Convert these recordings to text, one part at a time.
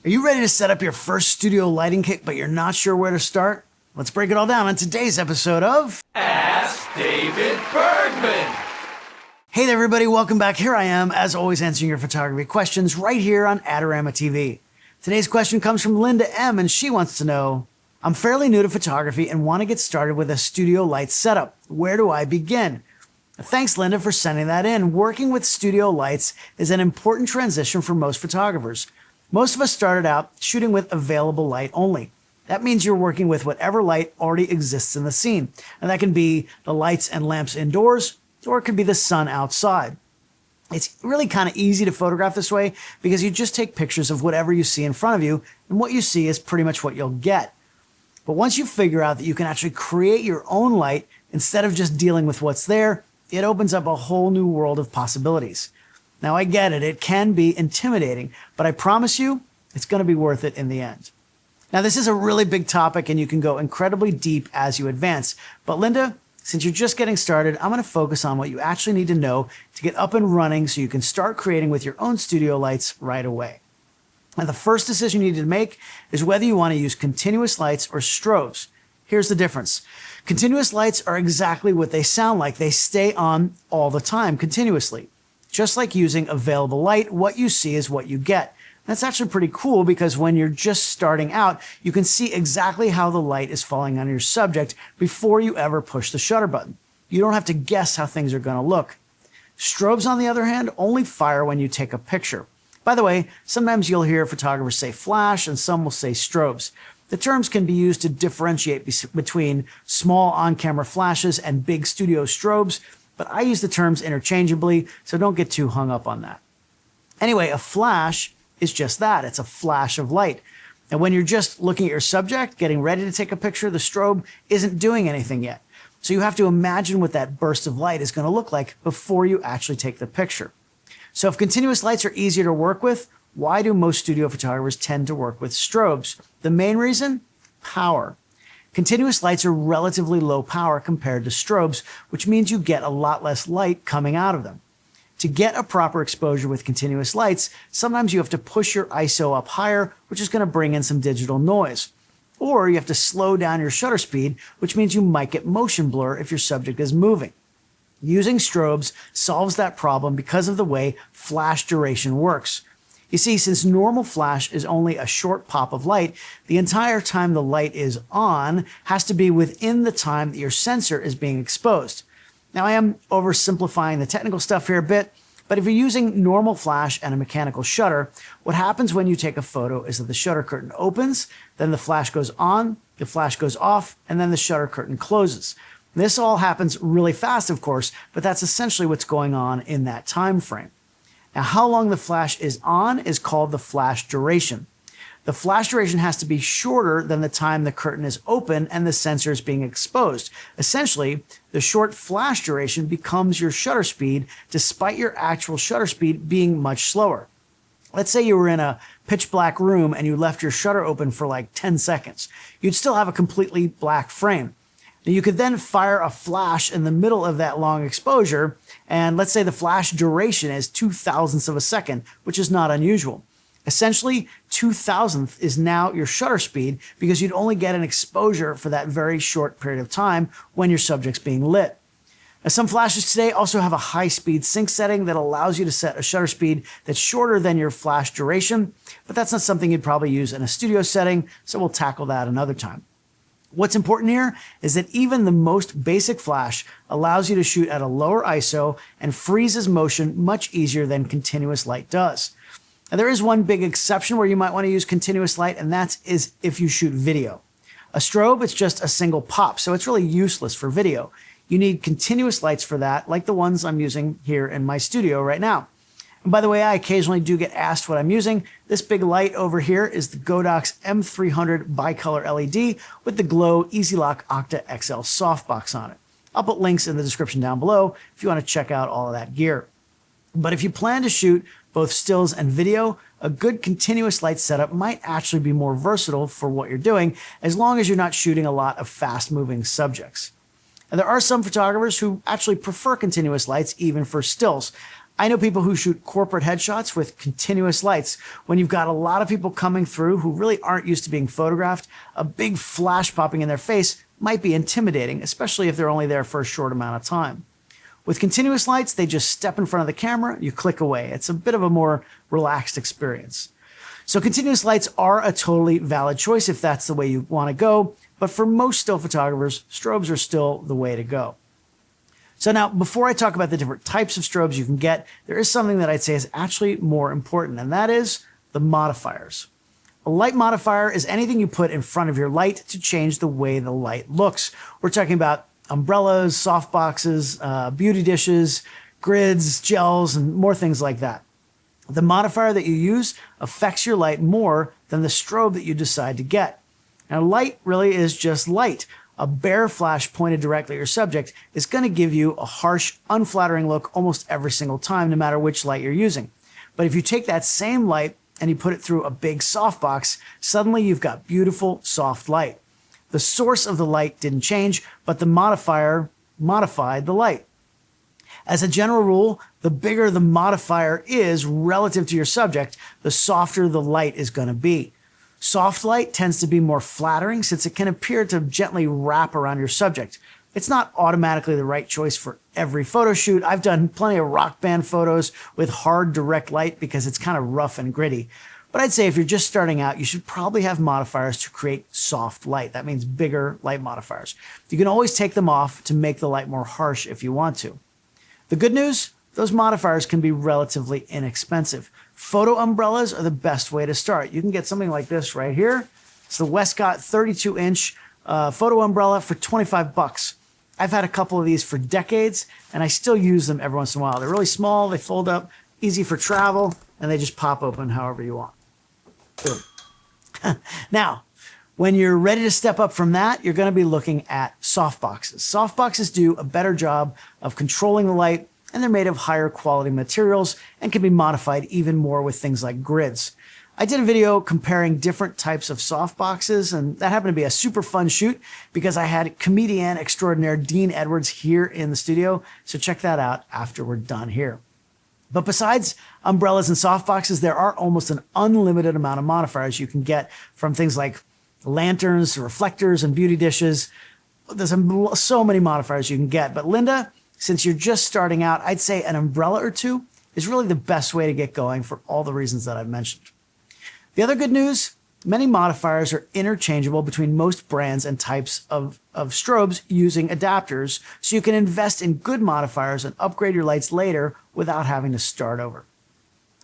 Are you ready to set up your first studio lighting kit, but you're not sure where to start? Let's break it all down on today's episode of Ask David Bergman. Hey there, everybody. Welcome back. Here I am, as always, answering your photography questions right here on Adorama TV. Today's question comes from Linda M., and she wants to know, I'm fairly new to photography and want to get started with a studio light setup. Where do I begin? Thanks, Linda, for sending that in. Working with studio lights is an important transition for most photographers. Most of us started out shooting with available light only. That means you're working with whatever light already exists in the scene. And that can be the lights and lamps indoors, or it could be the sun outside. It's really kind of easy to photograph this way because you just take pictures of whatever you see in front of you, and what you see is pretty much what you'll get. But once you figure out that you can actually create your own light instead of just dealing with what's there, it opens up a whole new world of possibilities. Now, I get it. It can be intimidating, but I promise you, it's going to be worth it in the end. Now, this is a really big topic, and you can go incredibly deep as you advance. But Linda, since you're just getting started, I'm going to focus on what you actually need to know to get up and running so you can start creating with your own studio lights right away. Now, the first decision you need to make is whether you want to use continuous lights or strobes. Here's the difference. Continuous lights are exactly what they sound like. They stay on all the time, continuously. Just like using available light, what you see is what you get. That's actually pretty cool because when you're just starting out, you can see exactly how the light is falling on your subject before you ever push the shutter button. You don't have to guess how things are going to look. Strobes, on the other hand, only fire when you take a picture. By the way, sometimes you'll hear photographers say flash and some will say strobes. The terms can be used to differentiate between small on-camera flashes and big studio strobes, but I use the terms interchangeably, so don't get too hung up on that. Anyway, a flash is just that. It's a flash of light. And when you're just looking at your subject, getting ready to take a picture, the strobe isn't doing anything yet. So you have to imagine what that burst of light is going to look like before you actually take the picture. So if continuous lights are easier to work with, why do most studio photographers tend to work with strobes? The main reason? Power. Continuous lights are relatively low power compared to strobes, which means you get a lot less light coming out of them. To get a proper exposure with continuous lights, sometimes you have to push your ISO up higher, which is going to bring in some digital noise. Or you have to slow down your shutter speed, which means you might get motion blur if your subject is moving. Using strobes solves that problem because of the way flash duration works. You see, since normal flash is only a short pop of light, the entire time the light is on has to be within the time that your sensor is being exposed. Now, I am oversimplifying the technical stuff here a bit, but if you're using normal flash and a mechanical shutter, what happens when you take a photo is that the shutter curtain opens, then the flash goes on, the flash goes off, and then the shutter curtain closes. This all happens really fast, of course, but that's essentially what's going on in that time frame. Now, how long the flash is on is called the flash duration. The flash duration has to be shorter than the time the curtain is open and the sensor is being exposed. Essentially, the short flash duration becomes your shutter speed despite your actual shutter speed being much slower. Let's say you were in a pitch black room and you left your shutter open for like 10 seconds. You'd still have a completely black frame. Now, you could then fire a flash in the middle of that long exposure, and let's say the flash duration is 0.02 of a second, which is not unusual. Essentially, 0.02 is now your shutter speed because you'd only get an exposure for that very short period of time when your subject's being lit. Now, some flashes today also have a high-speed sync setting that allows you to set a shutter speed that's shorter than your flash duration, but that's not something you'd probably use in a studio setting, so we'll tackle that another time. What's important here is that even the most basic flash allows you to shoot at a lower ISO and freezes motion much easier than continuous light does. Now, there is one big exception where you might want to use continuous light, and that is if you shoot video. A strobe, it's just a single pop, so it's really useless for video. You need continuous lights for that, like the ones I'm using here in my studio right now. And by the way, I occasionally do get asked what I'm using. This big light over here is the Godox M300 bicolor LED with the Glow Easy Lock Octa XL softbox on it. I'll put links in the description down below if you want to check out all of that gear. But if you plan to shoot both stills and video, a good continuous light setup might actually be more versatile for what you're doing, as long as you're not shooting a lot of fast-moving subjects. And there are some photographers who actually prefer continuous lights even for stills. I know people who shoot corporate headshots with continuous lights. When you've got a lot of people coming through who really aren't used to being photographed, a big flash popping in their face might be intimidating, especially if they're only there for a short amount of time. With continuous lights, they just step in front of the camera, you click away. It's a bit of a more relaxed experience. So continuous lights are a totally valid choice if that's the way you want to go, but for most still photographers, strobes are still the way to go. So now, before I talk about the different types of strobes you can get, there is something that I'd say is actually more important, and that is the modifiers. A light modifier is anything you put in front of your light to change the way the light looks. We're talking about umbrellas, softboxes, beauty dishes, grids, gels, and more things like that. The modifier that you use affects your light more than the strobe that you decide to get. Now, light really is just light. A bare flash pointed directly at your subject is going to give you a harsh, unflattering look almost every single time, no matter which light you're using. But if you take that same light and you put it through a big softbox, suddenly you've got beautiful, soft light. The source of the light didn't change, but the modifier modified the light. As a general rule, the bigger the modifier is relative to your subject, the softer the light is going to be. Soft light tends to be more flattering since it can appear to gently wrap around your subject. It's not automatically the right choice for every photo shoot. I've done plenty of rock band photos with hard direct light because it's kind of rough and gritty. But I'd say if you're just starting out, you should probably have modifiers to create soft light. That means bigger light modifiers. You can always take them off to make the light more harsh if you want to. The good news? Those modifiers can be relatively inexpensive. Photo umbrellas are the best way to start. You can get something like this right here. It's the Westcott 32-inch photo umbrella for 25 bucks. I've had a couple of these for decades, and I still use them every once in a while. They're really small, they fold up, easy for travel, and they just pop open however you want. Now, when you're ready to step up from that, you're going to be looking at softboxes. Softboxes do a better job of controlling the light, and they're made of higher quality materials and can be modified even more with things like grids. I did a video comparing different types of softboxes, and that happened to be a super fun shoot because I had comedian extraordinaire Dean Edwards here in the studio, so check that out after we're done here. But besides umbrellas and softboxes, there are almost an unlimited amount of modifiers you can get from things like lanterns, reflectors, and beauty dishes. There's so many modifiers you can get, but Linda, since you're just starting out, I'd say an umbrella or two is really the best way to get going for all the reasons that I've mentioned. The other good news, many modifiers are interchangeable between most brands and types of strobes using adapters, so you can invest in good modifiers and upgrade your lights later without having to start over.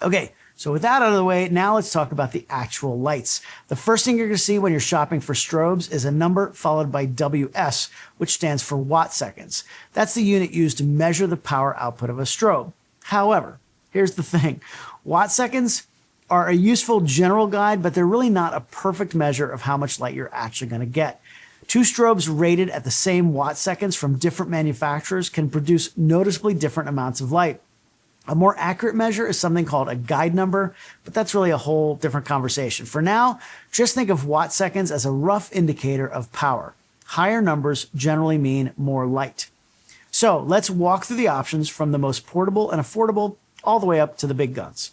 Okay, so with that out of the way, now let's talk about the actual lights. The first thing you're going to see when you're shopping for strobes is a number followed by WS, which stands for watt seconds. That's the unit used to measure the power output of a strobe. However, here's the thing. Watt seconds are a useful general guide, but they're really not a perfect measure of how much light you're actually going to get. Two strobes rated at the same watt seconds from different manufacturers can produce noticeably different amounts of light. A more accurate measure is something called a guide number, but that's really a whole different conversation. For now, just think of watt seconds as a rough indicator of power. Higher numbers generally mean more light. So let's walk through the options from the most portable and affordable all the way up to the big guns.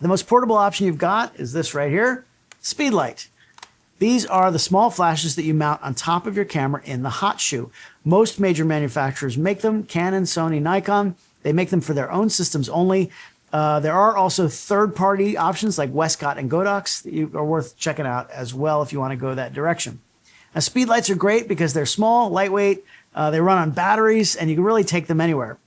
The most portable option you've got is this right here, Speedlite. These are the small flashes that you mount on top of your camera in the hot shoe. Most major manufacturers make them, Canon, Sony, Nikon. They make them for their own systems only. There are also third-party options like Westcott and Godox that are worth checking out as well if you want to go that direction. Now, Speedlites are great because they're small, lightweight, they run on batteries, and you can really take them anywhere.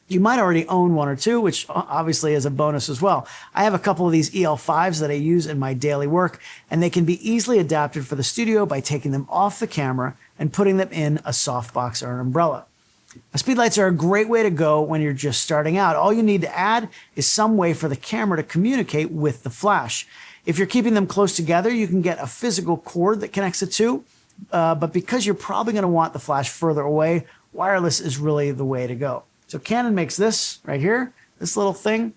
You might already own one or two, which obviously is a bonus as well. I have a couple of these EL5s that I use in my daily work, and they can be easily adapted for the studio by taking them off the camera and putting them in a softbox or an umbrella. Speedlights are a great way to go when you're just starting out. All you need to add is some way for the camera to communicate with the flash. If you're keeping them close together, you can get a physical cord that connects the two, but because you're probably going to want the flash further away, wireless is really the way to go. So Canon makes this right here. This little thing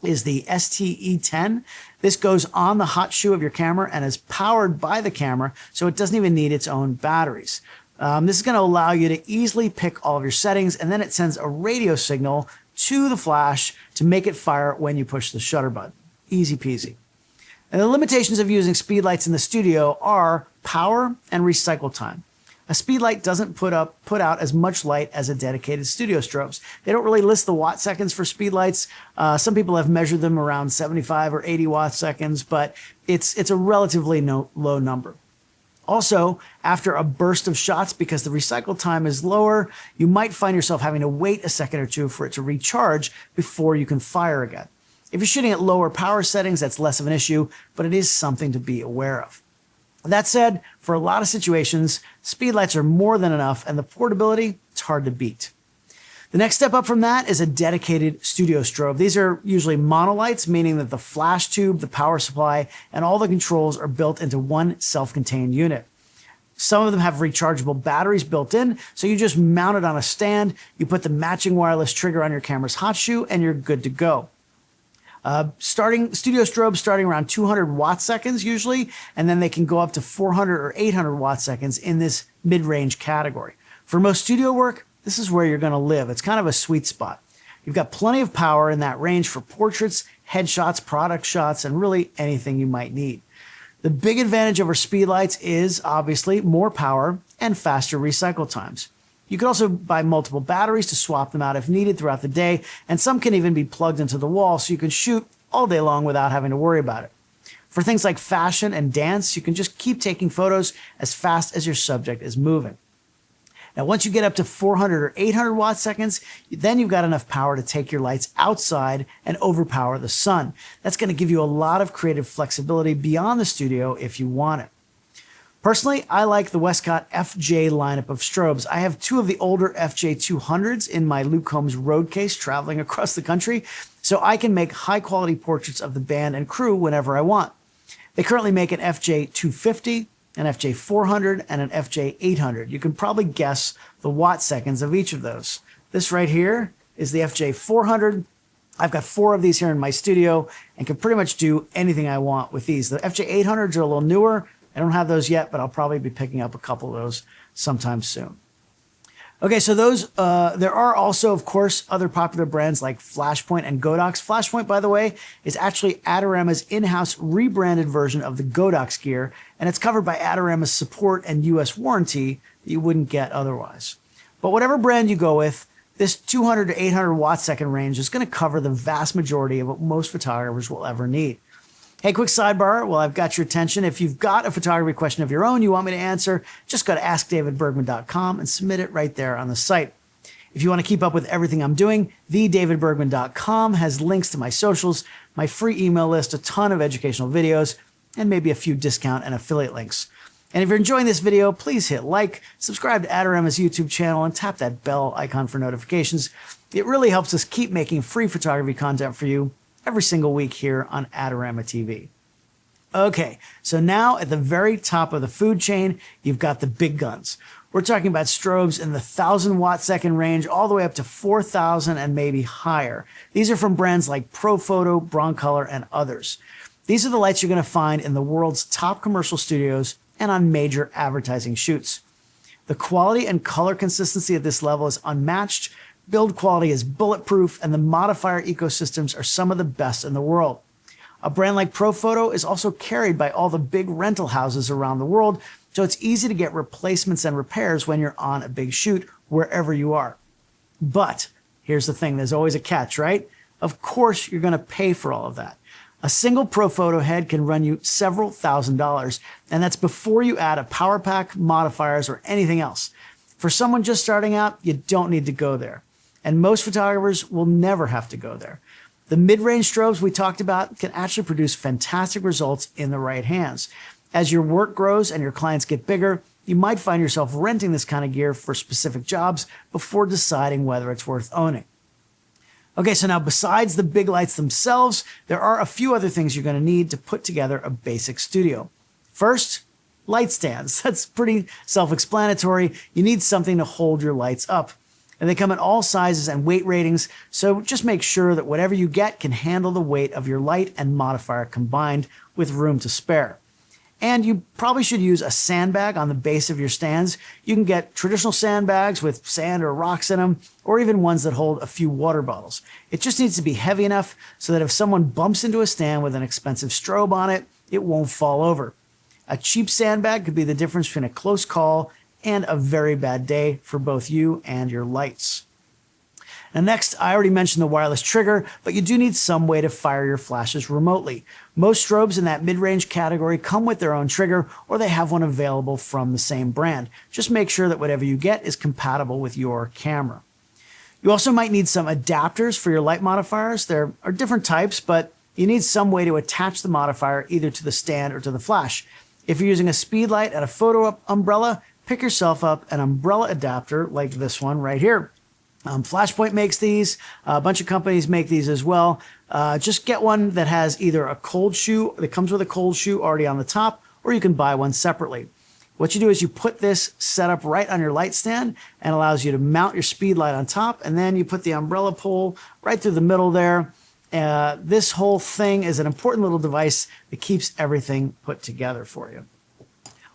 is the STE10. This goes on the hot shoe of your camera and is powered by the camera, so it doesn't even need its own batteries. This is going to allow you to easily pick all of your settings, and then it sends a radio signal to the flash to make it fire when you push the shutter button. Easy peasy. And the limitations of using speedlights in the studio are power and recycle time. A speedlight doesn't put out as much light as a dedicated studio strobes. They don't really list the watt seconds for speedlights. Some people have measured them around 75 or 80 watt seconds, but it's a relatively low number. Also, after a burst of shots, because the recycle time is lower, you might find yourself having to wait a second or two for it to recharge before you can fire again. If you're shooting at lower power settings, that's less of an issue, but it is something to be aware of. That said, for a lot of situations, speedlights are more than enough, and the portability, it's hard to beat. The next step up from that is a dedicated studio strobe. These are usually monolights, meaning that the flash tube, the power supply, and all the controls are built into one self-contained unit. Some of them have rechargeable batteries built in, so you just mount it on a stand, you put the matching wireless trigger on your camera's hot shoe, and you're good to go. Studio strobes starting around 200 watt seconds usually, and then they can go up to 400 or 800 watt seconds in this mid-range category. For most studio work, this is where you're going to live. It's kind of a sweet spot. You've got plenty of power in that range for portraits, headshots, product shots, and really anything you might need. The big advantage over speedlights is obviously more power and faster recycle times. You can also buy multiple batteries to swap them out if needed throughout the day, and some can even be plugged into the wall so you can shoot all day long without having to worry about it. For things like fashion and dance, you can just keep taking photos as fast as your subject is moving. Now, once you get up to 400 or 800 watt seconds, then you've got enough power to take your lights outside and overpower the sun. That's going to give you a lot of creative flexibility beyond the studio if you want it. Personally, I like the Westcott FJ lineup of strobes. I have two of the older FJ 200s in my Luke Combs road case traveling across the country, so I can make high-quality portraits of the band and crew whenever I want. They currently make an FJ 250, an FJ 400, and an FJ 800. You can probably guess the watt seconds of each of those. This right here is the FJ 400. I've got 4 of these here in my studio and can pretty much do anything I want with these. The FJ 800s are a little newer. I don't have those yet, but I'll probably be picking up a couple of those sometime soon. Okay, so there are also, of course, other popular brands like Flashpoint and Godox. Flashpoint, by the way, is actually Adorama's in-house rebranded version of the Godox gear, and it's covered by Adorama's support and US warranty that you wouldn't get otherwise. But whatever brand you go with, this 200 to 800 watt second range is going to cover the vast majority of what most photographers will ever need. Hey, quick sidebar, while I've got your attention, if you've got a photography question of your own you want me to answer, just go to askdavidbergman.com and submit it right there on the site. If you want to keep up with everything I'm doing, thedavidbergman.com has links to my socials, my free email list, a ton of educational videos, and maybe a few discount and affiliate links. And if you're enjoying this video, please hit like, subscribe to Adorama's YouTube channel, and tap that bell icon for notifications. It really helps us keep making free photography content for you every single week here on Adorama TV. Okay, so now at the very top of the food chain, you've got the big guns. We're talking about strobes in the 1,000 watt second range all the way up to 4,000 and maybe higher. These are from brands like Profoto, Broncolor, and others. These are the lights you're going to find in the world's top commercial studios and on major advertising shoots. The quality and color consistency at this level is unmatched. Build quality is bulletproof, and the modifier ecosystems are some of the best in the world. A brand like Profoto is also carried by all the big rental houses around the world, so it's easy to get replacements and repairs when you're on a big shoot, wherever you are. But here's the thing, there's always a catch, right? Of course, you're going to pay for all of that. A single Profoto head can run you several $1,000s, and that's before you add a power pack, modifiers, or anything else. For someone just starting out, you don't need to go there. And most photographers will never have to go there. The mid-range strobes we talked about can actually produce fantastic results in the right hands. As your work grows and your clients get bigger, you might find yourself renting this kind of gear for specific jobs before deciding whether it's worth owning. Okay, so now besides the big lights themselves, there are a few other things you're going to need to put together a basic studio. First, light stands. That's pretty self-explanatory. You need something to hold your lights up. And they come in all sizes and weight ratings, so just make sure that whatever you get can handle the weight of your light and modifier combined with room to spare. And you probably should use a sandbag on the base of your stands. You can get traditional sandbags with sand or rocks in them, or even ones that hold a few water bottles. It just needs to be heavy enough so that if someone bumps into a stand with an expensive strobe on it, it won't fall over. A cheap sandbag could be the difference between a close call and a very bad day for both you and your lights. Now next, I already mentioned the wireless trigger, but you do need some way to fire your flashes remotely. Most strobes in that mid-range category come with their own trigger, or they have one available from the same brand. Just make sure that whatever you get is compatible with your camera. You also might need some adapters for your light modifiers. There are different types, but you need some way to attach the modifier either to the stand or to the flash. If you're using a Speedlite and a photo umbrella, pick yourself up an umbrella adapter like this one right here. Flashpoint makes these. A bunch of companies make these as well. Just get one that has either a cold shoe that comes with a cold shoe already on the top, or you can buy one separately. What you do is you put this setup right on your light stand and allows you to mount your Speedlite on top, and then you put the umbrella pole right through the middle there. This whole thing is an important little device that keeps everything put together for you.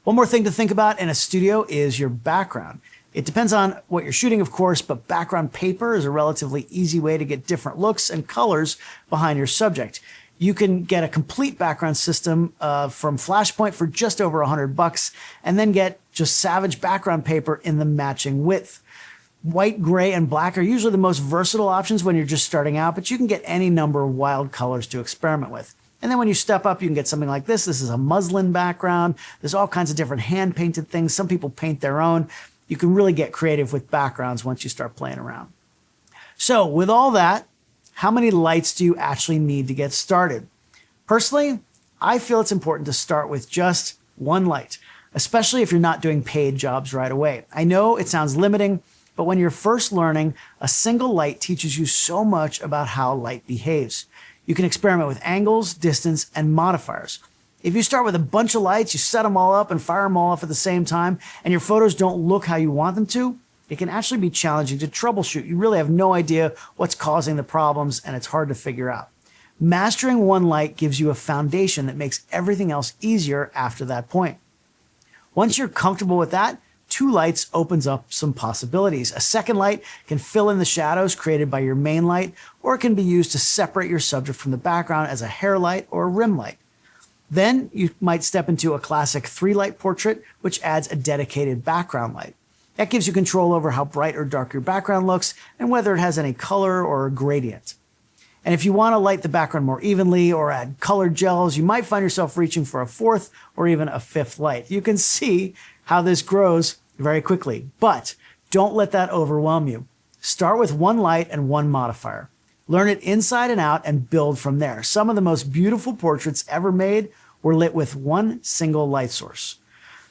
One more thing to think about in a studio is your background. It depends on what you're shooting, of course, but background paper is a relatively easy way to get different looks and colors behind your subject. You can get a complete background system from Flashpoint for just over $100 and then get just Savage background paper in the matching width. White, gray, and black are usually the most versatile options when you're just starting out, but you can get any number of wild colors to experiment with. And then when you step up, you can get something like this. This is a muslin background. There's all kinds of different hand-painted things. Some people paint their own. You can really get creative with backgrounds once you start playing around. So with all that, how many lights do you actually need to get started? Personally, I feel it's important to start with just one light, especially if you're not doing paid jobs right away. I know it sounds limiting, but when you're first learning, a single light teaches you so much about how light behaves. You can experiment with angles, distance, and modifiers. If you start with a bunch of lights, you set them all up and fire them all off at the same time, and your photos don't look how you want them to, it can actually be challenging to troubleshoot. You really have no idea what's causing the problems, and it's hard to figure out. Mastering one light gives you a foundation that makes everything else easier after that point. Once you're comfortable with that, two lights opens up some possibilities. A second light can fill in the shadows created by your main light, or it can be used to separate your subject from the background as a hair light or a rim light. Then you might step into a classic 3-light portrait, which adds a dedicated background light. That gives you control over how bright or dark your background looks and whether it has any color or gradient. And if you want to light the background more evenly or add colored gels, you might find yourself reaching for a 4th or even a 5th light. You can see how this grows very quickly, but don't let that overwhelm you. Start with one light and one modifier. Learn it inside and out and build from there. Some of the most beautiful portraits ever made were lit with one single light source.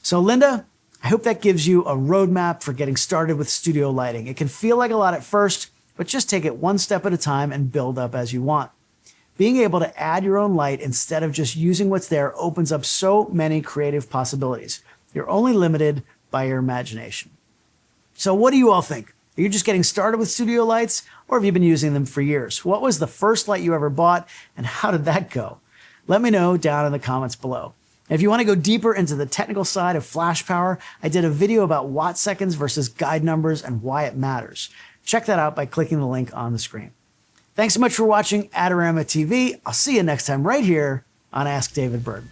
So Linda, I hope that gives you a roadmap for getting started with studio lighting. It can feel like a lot at first, but just take it one step at a time and build up as you want. Being able to add your own light instead of just using what's there opens up so many creative possibilities. You're only limited by your imagination. So what do you all think? Are you just getting started with studio lights, or have you been using them for years? What was the first light you ever bought, and how did that go? Let me know down in the comments below. And if you want to go deeper into the technical side of flash power, I did a video about watt seconds versus guide numbers and why it matters. Check that out by clicking the link on the screen. Thanks so much for watching Adorama TV. I'll see you next time right here on Ask David Bergman.